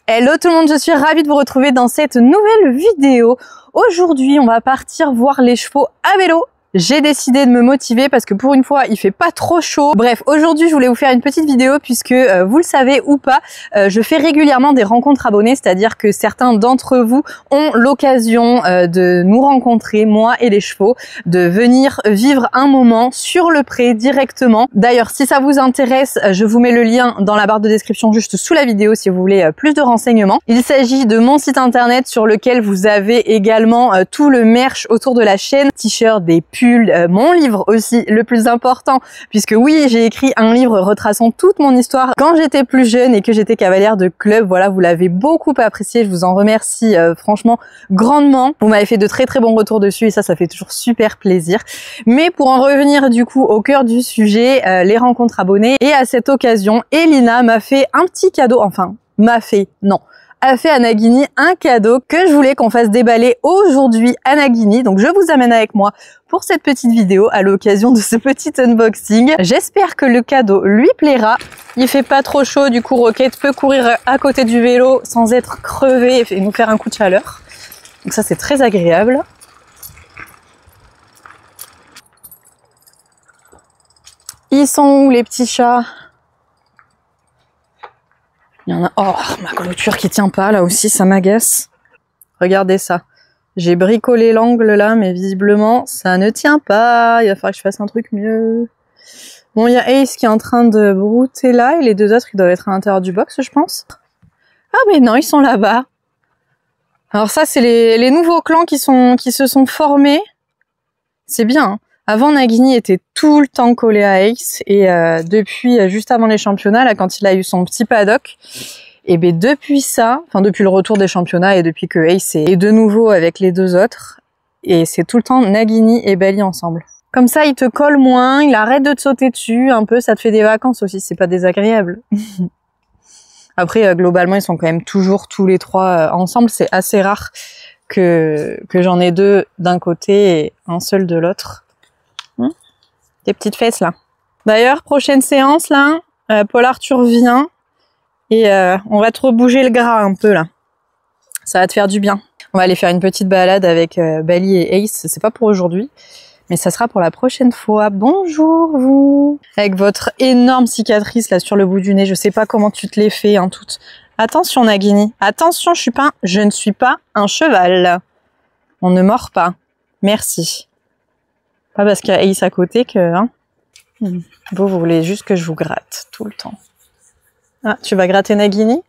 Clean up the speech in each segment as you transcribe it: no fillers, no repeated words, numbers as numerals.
Hello tout le monde, je suis ravie de vous retrouver dans cette nouvelle vidéo. Aujourd'hui, on va partir voir les chevaux à vélo. J'ai décidé de me motiver parce que pour une fois, il fait pas trop chaud. Bref, aujourd'hui, je voulais vous faire une petite vidéo puisque, vous le savez ou pas, je fais régulièrement des rencontres abonnées, c'est-à-dire que certains d'entre vous ont l'occasion de nous rencontrer, moi et les chevaux, de venir vivre un moment sur le pré directement. D'ailleurs, si ça vous intéresse, je vous mets le lien dans la barre de description juste sous la vidéo si vous voulez plus de renseignements. Il s'agit de mon site internet sur lequel vous avez également tout le merch autour de la chaîne, t-shirts, des pulls, mon livre aussi, le plus important, puisque oui, j'ai écrit un livre retraçant toute mon histoire quand j'étais plus jeune et que j'étais cavalière de club. Voilà, vous l'avez beaucoup apprécié, je vous en remercie franchement grandement. Vous m'avez fait de très bons retours dessus et ça fait toujours super plaisir. Mais pour en revenir du coup au cœur du sujet, les rencontres abonnées, et à cette occasion, Elina m'a fait un petit cadeau, a fait à Nagini un cadeau que je voulais qu'on fasse déballer aujourd'hui à Nagini. Donc je vous amène avec moi pour cette petite vidéo à l'occasion de ce petit unboxing. J'espère que le cadeau lui plaira. Il fait pas trop chaud, du coup Rocket peut courir à côté du vélo sans être crevé et nous faire un coup de chaleur. Donc ça c'est très agréable. Ils sont où les petits chats ? Il y en a... Oh, ma clôture qui tient pas, là aussi, ça m'agace. Regardez ça. J'ai bricolé l'angle là, mais visiblement, ça ne tient pas. Il va falloir que je fasse un truc mieux. Bon, il y a Ace qui est en train de brouter là, et les deux autres, ils doivent être à l'intérieur du box, je pense. Ah, mais non, ils sont là-bas. Alors ça, c'est les nouveaux clans qui se sont formés. C'est bien, hein. Avant, Nagini était tout le temps collé à Ace et depuis, juste avant les championnats, là, quand il a eu son petit paddock, et ben depuis ça, enfin depuis le retour des championnats et depuis que Ace est de nouveau avec les deux autres, et c'est tout le temps Nagini et Bali ensemble. Comme ça, il te colle moins, il arrête de te sauter dessus un peu, ça te fait des vacances aussi, c'est pas désagréable. Après, globalement, ils sont quand même toujours tous les trois ensemble, c'est assez rare que j'en ai deux d'un côté et un seul de l'autre. Des petites fesses là. D'ailleurs, prochaine séance là, Paul Arthur vient et on va te rebouger le gras un peu là. Ça va te faire du bien. On va aller faire une petite balade avec Bali et Ace. C'est pas pour aujourd'hui, mais ça sera pour la prochaine fois. Bonjour vous. Avec votre énorme cicatrice là sur le bout du nez. Je sais pas comment tu te l'es fait hein, toute. Attention Nagini. Attention, je ne suis pas un cheval. On ne mord pas. Merci. Pas parce qu'il y a Ace à côté que... Hein, vous voulez juste que je vous gratte tout le temps. Ah, tu vas gratter Nagini?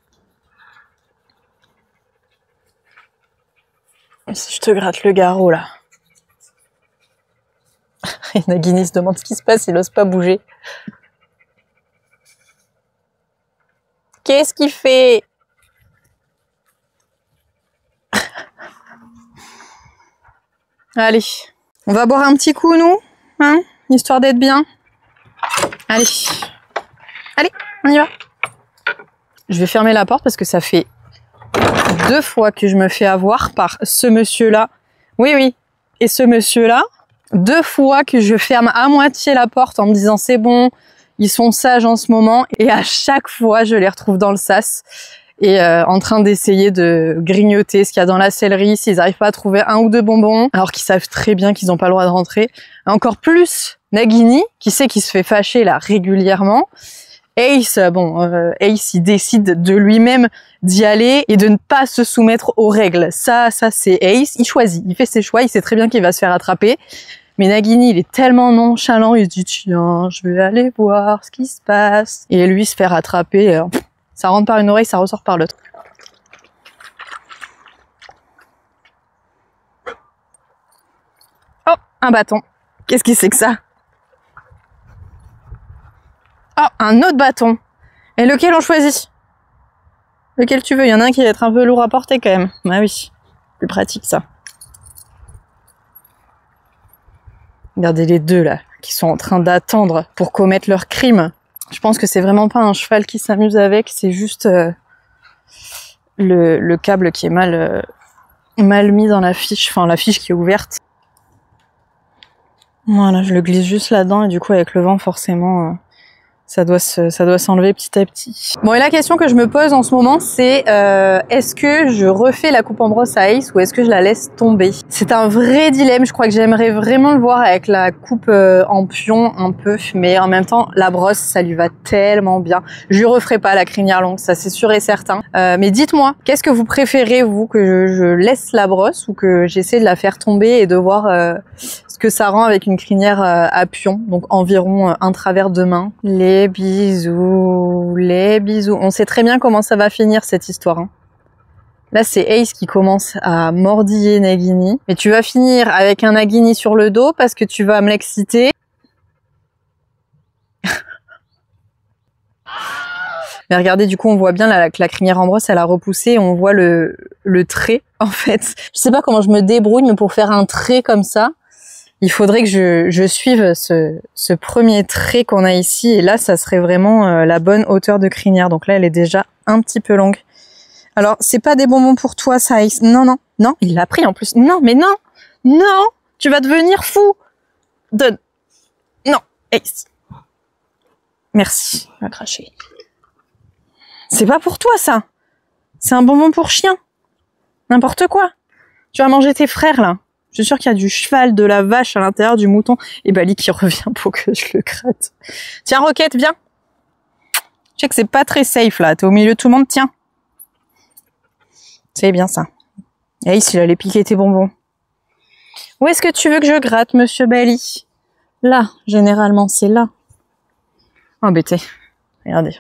Si je te gratte le garrot, là. Et Nagini se demande ce qui se passe, il n'ose pas bouger. Qu'est-ce qu'il fait? Allez. On va boire un petit coup, nous, hein, histoire d'être bien. Allez. Allez, on y va. Je vais fermer la porte parce que ça fait 2 fois que je me fais avoir par ce monsieur-là. Oui. Et ce monsieur-là, 2 fois que je ferme à moitié la porte en me disant c'est bon, ils sont sages en ce moment. Et à chaque fois, je les retrouve dans le sas. Et en train d'essayer de grignoter ce qu'il y a dans la sellerie, s'ils n'arrivent pas à trouver 1 ou 2 bonbons, alors qu'ils savent très bien qu'ils n'ont pas le droit de rentrer. Encore plus Nagini, qui sait qu'il se fait fâcher là régulièrement. Ace, Ace il décide de lui-même d'y aller et de ne pas se soumettre aux règles. Ça c'est Ace, il choisit, il fait ses choix, il sait très bien qu'il va se faire attraper. Mais Nagini, il est tellement nonchalant, il se dit tiens, je vais aller voir ce qui se passe. Et lui se faire attraper... ça rentre par une oreille, ça ressort par l'autre. Oh, un bâton. Qu'est-ce que c'est que ça? Oh, un autre bâton. Et lequel on choisit? Lequel tu veux? Il y en a un qui va être un peu lourd à porter quand même. Ah oui, plus pratique ça. Regardez les deux là, qui sont en train d'attendre pour commettre leur crime. Je pense que c'est vraiment pas un cheval qui s'amuse avec, c'est juste le câble qui est mal mis dans la fiche, enfin la fiche qui est ouverte. Voilà, je le glisse juste là-dedans et du coup avec le vent forcément Ça doit s'enlever petit à petit. Bon, et la question que je me pose en ce moment, c'est est-ce que je refais la coupe en brosse à Ace ou est-ce que je la laisse tomber? C'est un vrai dilemme. Je crois que j'aimerais vraiment le voir avec la coupe en pion un peu, mais en même temps, la brosse, ça lui va tellement bien. Je lui referai pas la crinière longue, ça c'est sûr et certain. Mais dites-moi, qu'est-ce que vous préférez, vous, que je laisse la brosse ou que j'essaie de la faire tomber et de voir ce que ça rend avec une crinière à pion, donc environ un travers de main. Les bisous, les bisous. On sait très bien comment ça va finir cette histoire. Hein. Là, c'est Ace qui commence à mordiller Nagini. Mais tu vas finir avec un Nagini sur le dos parce que tu vas me l'exciter. Mais regardez, du coup, on voit bien que la crinière en brosse, elle a repoussé et on voit le trait, en fait. Je sais pas comment je me débrouille, mais pour faire un trait comme ça, il faudrait que je suive ce premier trait qu'on a ici. Et là, ça serait vraiment la bonne hauteur de crinière. Donc là, elle est déjà un petit peu longue. Alors, c'est pas des bonbons pour toi, ça, Ace. Non, non, non, il l'a pris en plus. Non, mais non, non, tu vas devenir fou. Donne. Non, Ace. Merci. On va cracher. C'est pas pour toi, ça. C'est un bonbon pour chien. N'importe quoi. Tu vas manger tes frères, là. Je suis sûre qu'il y a du cheval, de la vache à l'intérieur, du mouton. Et Bali qui revient pour que je le gratte. Tiens, Roquette, viens. Je sais que c'est pas très safe, là. T'es au milieu de tout le monde, tiens. C'est bien ça. Et ici, il allait piquer tes bonbons. Où est-ce que tu veux que je gratte, monsieur Bali? Là, généralement, c'est là. Embêté. Regardez.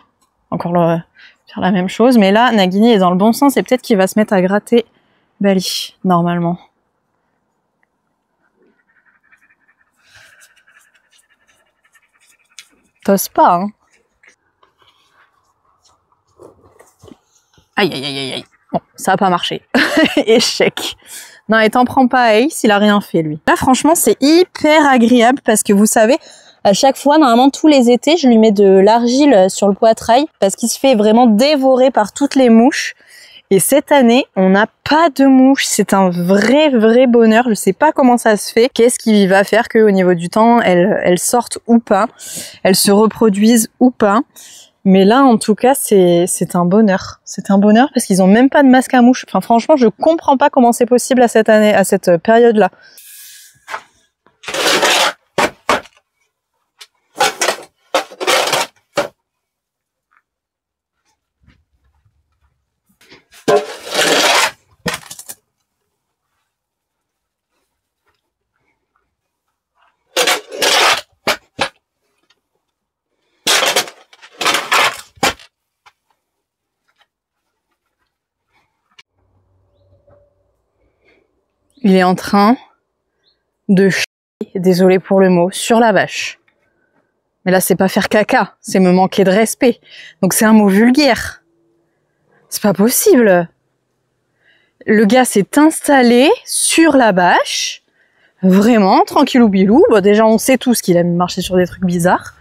Encore faire la même chose. Mais là, Nagini est dans le bon sens et peut-être qu'il va se mettre à gratter Bali, normalement. T'oses pas, hein. Aïe, aïe, aïe, aïe, aïe. Bon, ça a pas marché. Échec. Non, et t'en prends pas à Ace, il a rien fait, lui. Là, franchement, c'est hyper agréable parce que vous savez, à chaque fois, normalement, tous les étés, je lui mets de l'argile sur le poitrail parce qu'il se fait vraiment dévorer par toutes les mouches. Et cette année, on n'a pas de mouches. C'est un vrai, vrai bonheur. Je sais pas comment ça se fait. Qu'est-ce qui va faire qu'au niveau du temps, elles sortent ou pas, elles se reproduisent ou pas. Mais là, en tout cas, c'est un bonheur. C'est un bonheur parce qu'ils ont même pas de masque à mouche. Enfin, franchement, je comprends pas comment c'est possible à cette année, à cette période-là. Il est en train de chier, désolé pour le mot, sur la vache. Mais là, c'est pas faire caca, c'est me manquer de respect. Donc c'est un mot vulgaire. C'est pas possible. Le gars s'est installé sur la bâche, vraiment, tranquillou bilou. Bon, déjà, on sait tous qu'il aime marcher sur des trucs bizarres.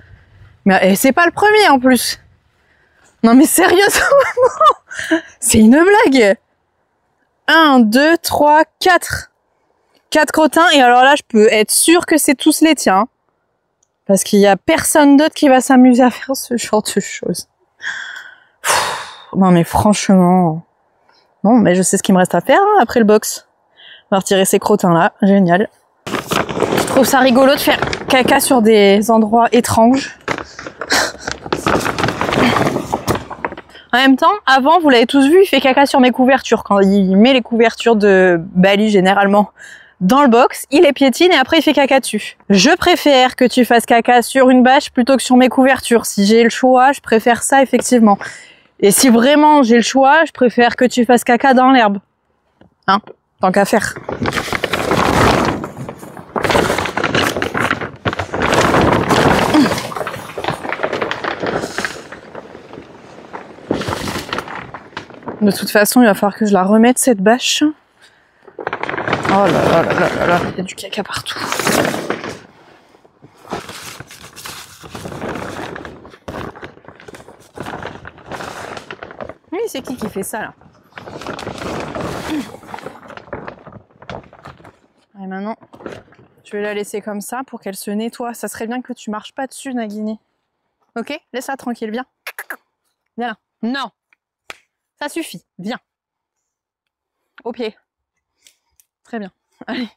Mais c'est pas le premier, en plus. Non mais sérieusement, c'est une blague. 1, 2, 3, 4. 4 crottins, et alors là, je peux être sûre que c'est tous les tiens. Parce qu'il y a personne d'autre qui va s'amuser à faire ce genre de choses. Non mais franchement... Bon, mais je sais ce qu'il me reste à faire hein, après le box. On va retirer ces crottins-là, génial. Je trouve ça rigolo de faire caca sur des endroits étranges. En même temps, avant, vous l'avez tous vu, il fait caca sur mes couvertures. Quand il met les couvertures de Bali, généralement, dans le box, il les piétine et après il fait caca dessus. Je préfère que tu fasses caca sur une bâche plutôt que sur mes couvertures. Si j'ai le choix, je préfère ça, effectivement. Et si vraiment j'ai le choix, je préfère que tu fasses caca dans l'herbe. Hein, tant qu'à faire. De toute façon, il va falloir que je la remette, cette bâche. Oh là là là là là là, il y a du caca partout. Oui, c'est qui fait ça, là? Et maintenant, je vais la laisser comme ça pour qu'elle se nettoie. Ça serait bien que tu marches pas dessus, Nagini. Ok, laisse-la tranquille, viens. Viens là. Non. Ça suffit, viens. Au pied. Très bien. Allez.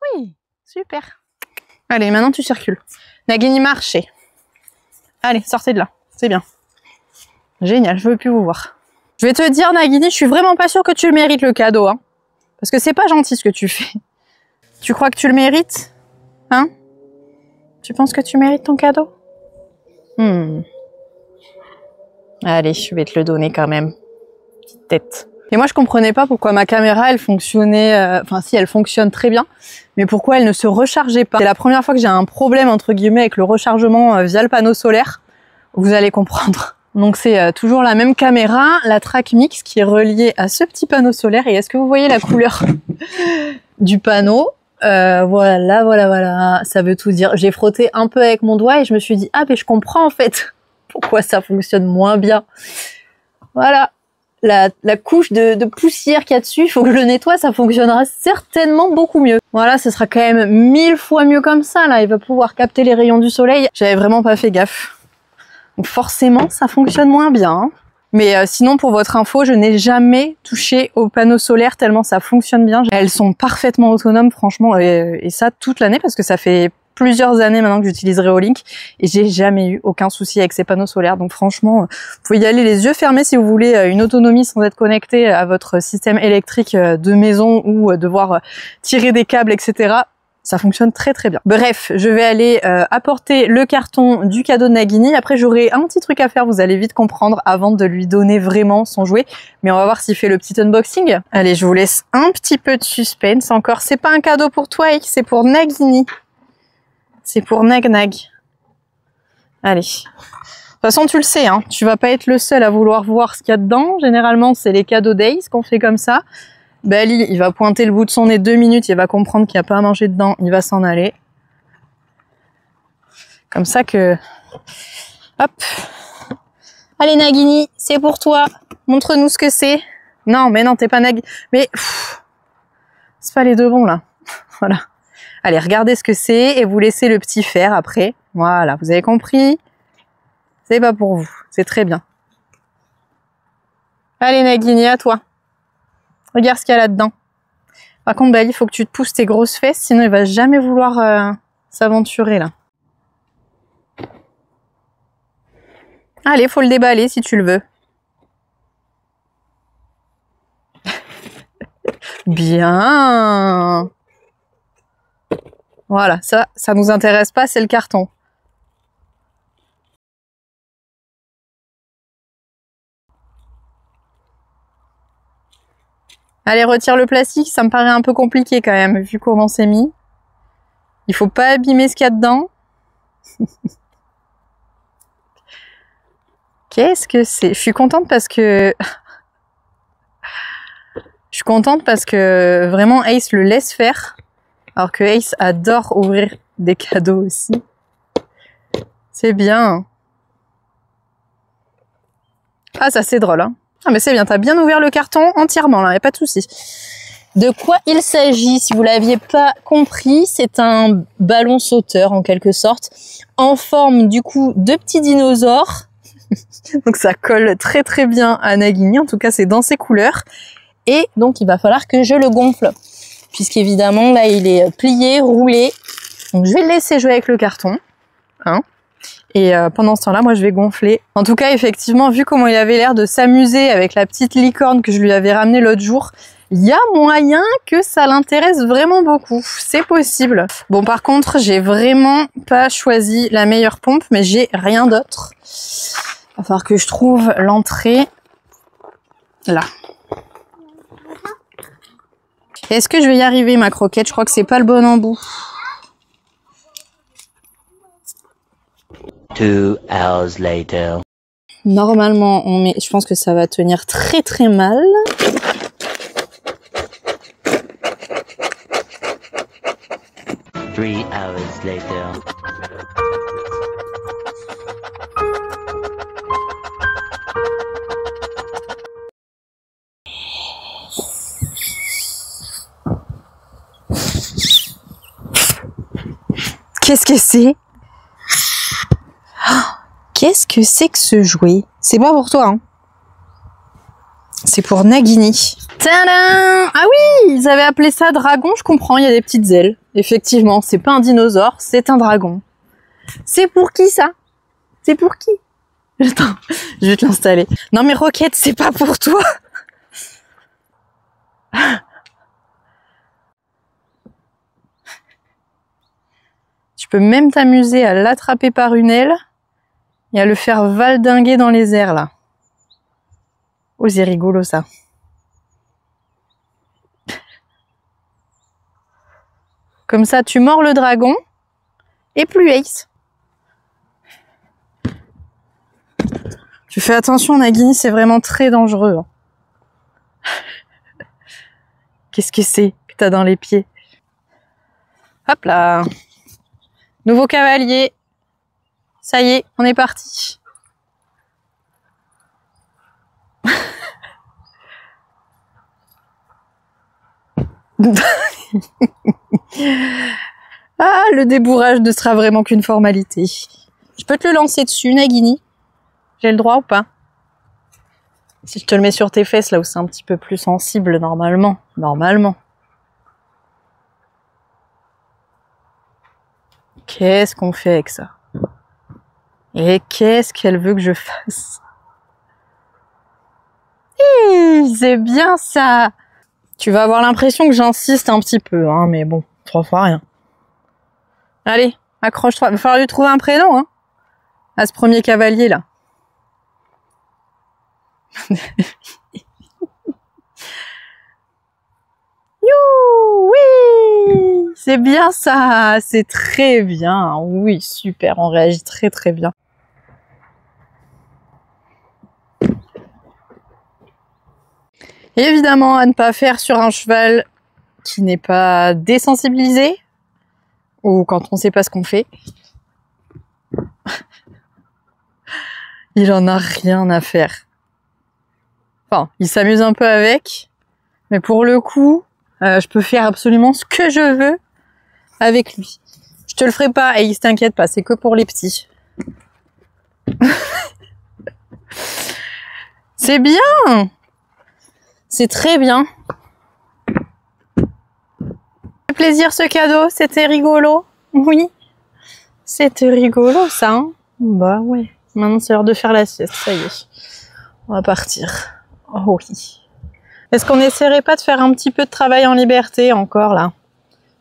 Oui, super. Allez, maintenant tu circules. Nagini, marchez. Allez, sortez de là. C'est bien. Génial, je veux plus vous voir. Je vais te dire, Nagini, je suis vraiment pas sûre que tu le mérites, le cadeau. Hein. Parce que c'est pas gentil ce que tu fais. Tu crois que tu le mérites? Hein? Tu penses que tu mérites ton cadeau? Allez, je vais te le donner quand même. Petite tête. Et moi, je comprenais pas pourquoi ma caméra, elle fonctionnait... Enfin, si, elle fonctionne très bien. Mais pourquoi elle ne se rechargeait pas? C'est la première fois que j'ai un problème, entre guillemets, avec le rechargement via le panneau solaire. Vous allez comprendre. Donc, c'est toujours la même caméra, la Trackmix, qui est reliée à ce petit panneau solaire. Et est-ce que vous voyez la couleur du panneau? Voilà. Ça veut tout dire. J'ai frotté un peu avec mon doigt et je me suis dit, ah, mais je comprends, en fait, pourquoi ça fonctionne moins bien. Voilà. La couche de poussière qu'il y a dessus, il faut que je le nettoie, ça fonctionnera certainement beaucoup mieux. Voilà, ce sera quand même 1000 fois mieux comme ça, là. Il va pouvoir capter les rayons du soleil. J'avais vraiment pas fait gaffe. Donc forcément, ça fonctionne moins bien. Hein. Mais sinon, pour votre info, je n'ai jamais touché aux panneaux solaires tellement ça fonctionne bien. Elles sont parfaitement autonomes, franchement, et ça toute l'année, parce que ça fait plusieurs années maintenant que j'utilise Reolink et j'ai jamais eu aucun souci avec ces panneaux solaires. Donc franchement, vous pouvez y aller les yeux fermés si vous voulez une autonomie sans être connecté à votre système électrique de maison ou devoir tirer des câbles, etc. Ça fonctionne très très bien. Bref, je vais aller apporter le carton du cadeau de Nagini. Après, j'aurai un petit truc à faire, vous allez vite comprendre, avant de lui donner vraiment son jouet. Mais on va voir s'il fait le petit unboxing. Allez, je vous laisse un petit peu de suspense encore. C'est pas un cadeau pour toi, c'est pour Nagini. C'est pour Nag. Allez. De toute façon, tu le sais, hein, tu vas pas être le seul à vouloir voir ce qu'il y a dedans. Généralement, c'est les cadeaux Days qu'on fait comme ça. Bali, il va pointer le bout de son nez 2 minutes, il va comprendre qu'il n'y a pas à manger dedans, il va s'en aller. Comme ça que... Hop. Allez Nagini, c'est pour toi. Montre-nous ce que c'est. Non, mais non, t'es pas Nagini. Mais... c'est pas les deux bons, là. Voilà. Allez, regardez ce que c'est et vous laissez le petit faire après. Voilà, vous avez compris? C'est pas pour vous, c'est très bien. Allez Nagini, à toi. Regarde ce qu'il y a là-dedans. Par contre, Bali, il faut que tu te pousses tes grosses fesses, sinon il va jamais vouloir s'aventurer là. Allez, faut le déballer si tu le veux. Bien. Voilà, ça nous intéresse pas, c'est le carton. Allez, retire le plastique, ça me paraît un peu compliqué quand même, vu comment c'est mis. Il faut pas abîmer ce qu'il y a dedans. Qu'est-ce que c'est? Je suis contente parce que... je suis contente parce que vraiment Ace le laisse faire. Alors que Ace adore ouvrir des cadeaux aussi. C'est bien. Ah, ça c'est drôle, hein. Ah, mais c'est bien, t'as bien ouvert le carton entièrement, là, y a pas de souci. De quoi il s'agit, si vous l'aviez pas compris, c'est un ballon sauteur, en quelque sorte, en forme, du coup, de petits dinosaures. Donc ça colle très très bien à Nagini, en tout cas, c'est dans ses couleurs. Et donc, il va falloir que je le gonfle. Puisqu'évidemment, là, il est plié, roulé. Donc, je vais le laisser jouer avec le carton. Hein. Et pendant ce temps-là, moi, je vais gonfler. En tout cas, effectivement, vu comment il avait l'air de s'amuser avec la petite licorne que je lui avais ramenée l'autre jour, il y a moyen que ça l'intéresse vraiment beaucoup. C'est possible. Bon, par contre, j'ai vraiment pas choisi la meilleure pompe, mais j'ai rien d'autre. Il va falloir que je trouve l'entrée là. Est-ce que je vais y arriver, ma croquette? Je crois que c'est pas le bon embout. 2 hours later. Normalement, je pense que ça va tenir très très mal. Three hours later. Qu'est-ce que c'est? Oh, Qu'est-ce que c'est que ce jouet? C'est pas pour toi, hein. C'est pour Nagini. Tadam! Ah oui, ils avaient appelé ça dragon, je comprends, il y a des petites ailes. Effectivement, c'est pas un dinosaure, c'est un dragon. C'est pour qui ça? C'est pour qui? Attends, je vais te l'installer. Non mais Roquette, c'est pas pour toi. Tu peux même t'amuser à l'attraper par une aile et à le faire valdinguer dans les airs là. Oh, c'est rigolo ça. Comme ça, tu mords le dragon et plus Ace. Tu fais attention, Nagini, c'est vraiment très dangereux. Qu'est-ce que c'est que t'as dans les pieds? Hop là. Nouveau cavalier. Ça y est, on est parti. Ah, le débourrage ne sera vraiment qu'une formalité. Je peux te le lancer dessus, Nagini? J'ai le droit ou pas? Si je te le mets sur tes fesses, là où c'est un petit peu plus sensible, normalement. Normalement. Qu'est-ce qu'on fait avec ça? Et qu'est-ce qu'elle veut que je fasse? C'est bien ça! Tu vas avoir l'impression que j'insiste un petit peu, hein, mais bon, 3 fois rien. Allez, accroche-toi. Il va falloir lui trouver un prénom, hein, à ce premier cavalier, là. You, oui! C'est bien ça! C'est très bien. Oui, super, on réagit très très bien. Et évidemment, à ne pas faire sur un cheval qui n'est pas désensibilisé, ou quand on ne sait pas ce qu'on fait. Il en a rien à faire. Enfin, il s'amuse un peu avec, mais pour le coup, je peux faire absolument ce que je veux avec lui. Je te le ferai pas, et il t'inquiète pas, c'est que pour les petits. C'est bien! C'est très bien. Plaisir ce cadeau, c'était rigolo. Oui, c'était rigolo ça. Hein, bah ouais. Maintenant c'est l'heure de faire la sieste, ça y est. On va partir. Oh oui. Est-ce qu'on essaierait pas de faire un petit peu de travail en liberté encore là?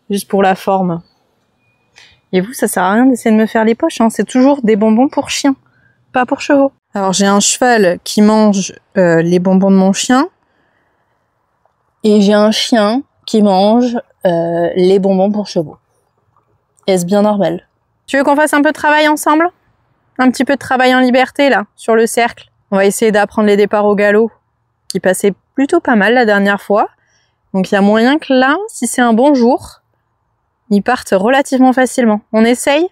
Juste pour la forme. Et vous, ça sert à rien d'essayer de me faire les poches, hein. C'est toujours des bonbons pour chiens, pas pour chevaux. Alors j'ai un cheval qui mange les bonbons de mon chien. Et j'ai un chien qui mange les bonbons pour chevaux. Est-ce bien normal? Tu veux qu'on fasse un peu de travail ensemble? Un petit peu de travail en liberté, là, sur le cercle. On va essayer d'apprendre les départs au galop, qui passaient plutôt pas mal la dernière fois. Donc il y a moyen que là, si c'est un bon jour, ils partent relativement facilement. On essaye?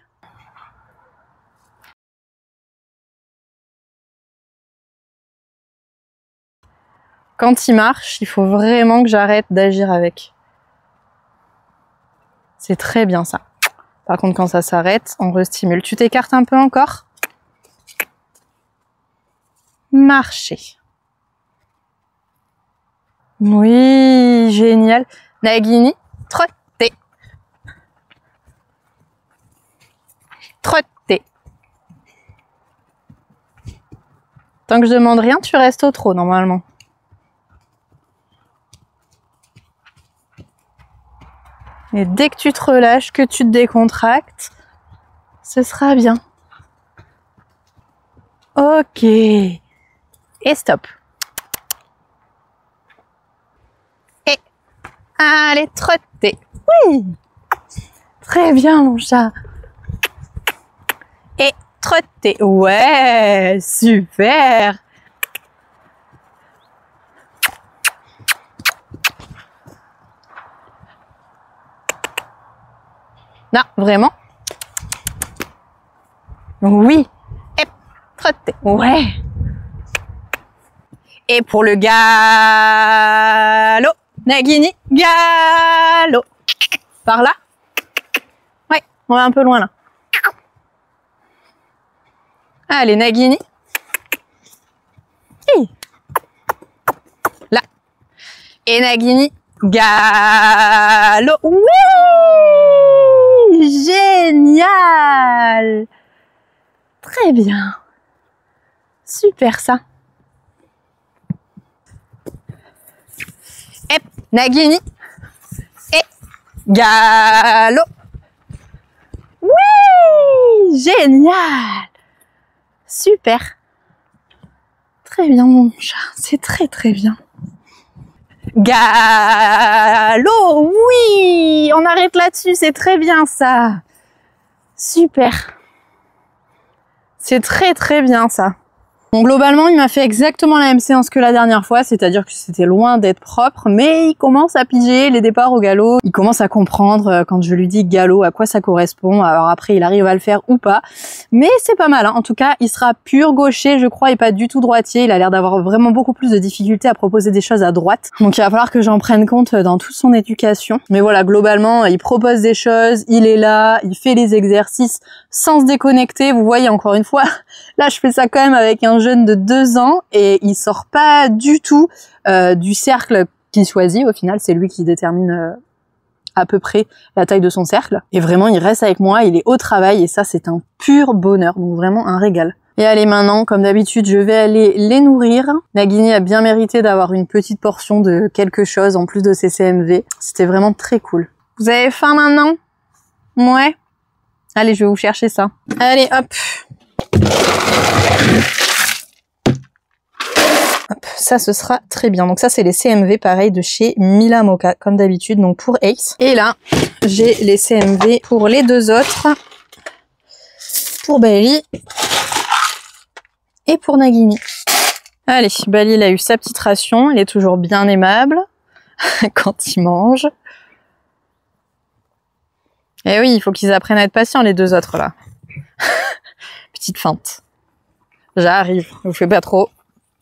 Quand il marche, il faut vraiment que j'arrête d'agir avec. C'est très bien ça. Par contre, quand ça s'arrête, on restimule. Tu t'écartes un peu encore? Marcher. Oui, génial. Nagini, trotter. Trotter. Tant que je demande rien, tu restes au trot normalement. Et dès que tu te relâches, que tu te décontractes, ce sera bien. Ok. Et stop. Et allez, trotter. Oui. Très bien, mon chat. Et trotter. Ouais, super. Non, vraiment? Oui. Et trotter. Ouais. Et pour le galop, Nagini, galop. Par là? Ouais, on va un peu loin là. Allez, Nagini. Hi. Là. Et Nagini. Galop. Oui! Génial! Très bien. Super ça. Hep, Nagini. Et galop. Oui! Génial! Super. Très bien mon chat, c'est très très bien. Galop, oui! On arrête là-dessus, c'est très bien ça. Super. C'est très très bien ça. Bon, globalement, il m'a fait exactement la même séance que la dernière fois, c'est-à-dire que c'était loin d'être propre, mais il commence à piger les départs au galop. Il commence à comprendre quand je lui dis galop, à quoi ça correspond. Alors après, il arrive à le faire ou pas. Mais c'est pas mal, hein. En tout cas, il sera pur gaucher, je crois, et pas du tout droitier. Il a l'air d'avoir vraiment beaucoup plus de difficultés à proposer des choses à droite. Donc il va falloir que j'en prenne compte dans toute son éducation. Mais voilà, globalement, il propose des choses, il est là, il fait les exercices sans se déconnecter. Vous voyez, encore une fois, là, je fais ça quand même avec un jeune de 2 ans et il sort pas du tout du cercle qu'il choisit. Au final, c'est lui qui détermine à peu près la taille de son cercle. Et vraiment, il reste avec moi, il est au travail et ça, c'est un pur bonheur. Donc vraiment un régal. Et allez, maintenant, comme d'habitude, je vais aller les nourrir. Nagini a bien mérité d'avoir une petite portion de quelque chose en plus de ses CMV. C'était vraiment très cool. Vous avez faim maintenant? Ouais. Allez, je vais vous chercher ça. Allez, hop. Hop, ça ce sera très bien. Donc ça c'est les CMV pareil de chez Mila Mocha comme d'habitude, donc pour Ace. Et là j'ai les CMV pour les 2 autres, pour Bali et pour Nagini. Allez, Bali il a eu sa petite ration, il est toujours bien aimable quand il mange. Et oui, il faut qu'ils apprennent à être patients les 2 autres là. Petite feinte. J'arrive, je vous fais pas trop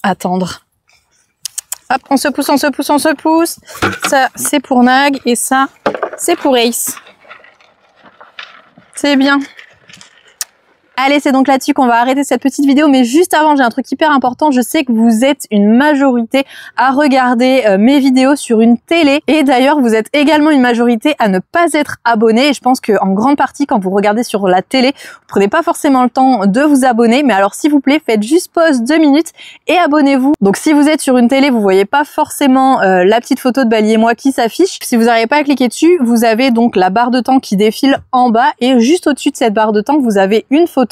attendre. Hop, on se pousse, on se pousse, on se pousse. Ça, c'est pour Nag et ça, c'est pour Ace. C'est bien. Allez, c'est donc là-dessus qu'on va arrêter cette petite vidéo, mais juste avant, j'ai un truc hyper important. Je sais que vous êtes une majorité à regarder mes vidéos sur une télé, et d'ailleurs, vous êtes également une majorité à ne pas être abonné. Et je pense que en grande partie, quand vous regardez sur la télé, vous prenez pas forcément le temps de vous abonner. Mais alors, s'il vous plaît, faites juste pause 2 minutes et abonnez-vous. Donc, si vous êtes sur une télé, vous voyez pas forcément la petite photo de Bali et moi qui s'affiche. Si vous n'arrivez pas à cliquer dessus, vous avez donc la barre de temps qui défile en bas, et juste au-dessus de cette barre de temps, vous avez une photo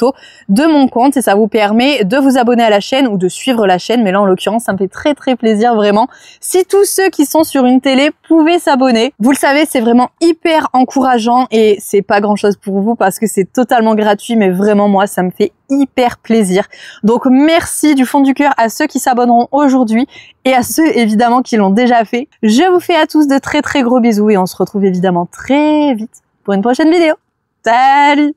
de mon compte et ça vous permet de vous abonner à la chaîne ou de suivre la chaîne. Mais là en l'occurrence ça me fait très très plaisir vraiment si tous ceux qui sont sur une télé pouvaient s'abonner. Vous le savez, c'est vraiment hyper encourageant et c'est pas grand chose pour vous parce que c'est totalement gratuit, mais vraiment moi ça me fait hyper plaisir. Donc merci du fond du cœur à ceux qui s'abonneront aujourd'hui et à ceux évidemment qui l'ont déjà fait. Je vous fais à tous de très très gros bisous et on se retrouve évidemment très vite pour une prochaine vidéo. Salut!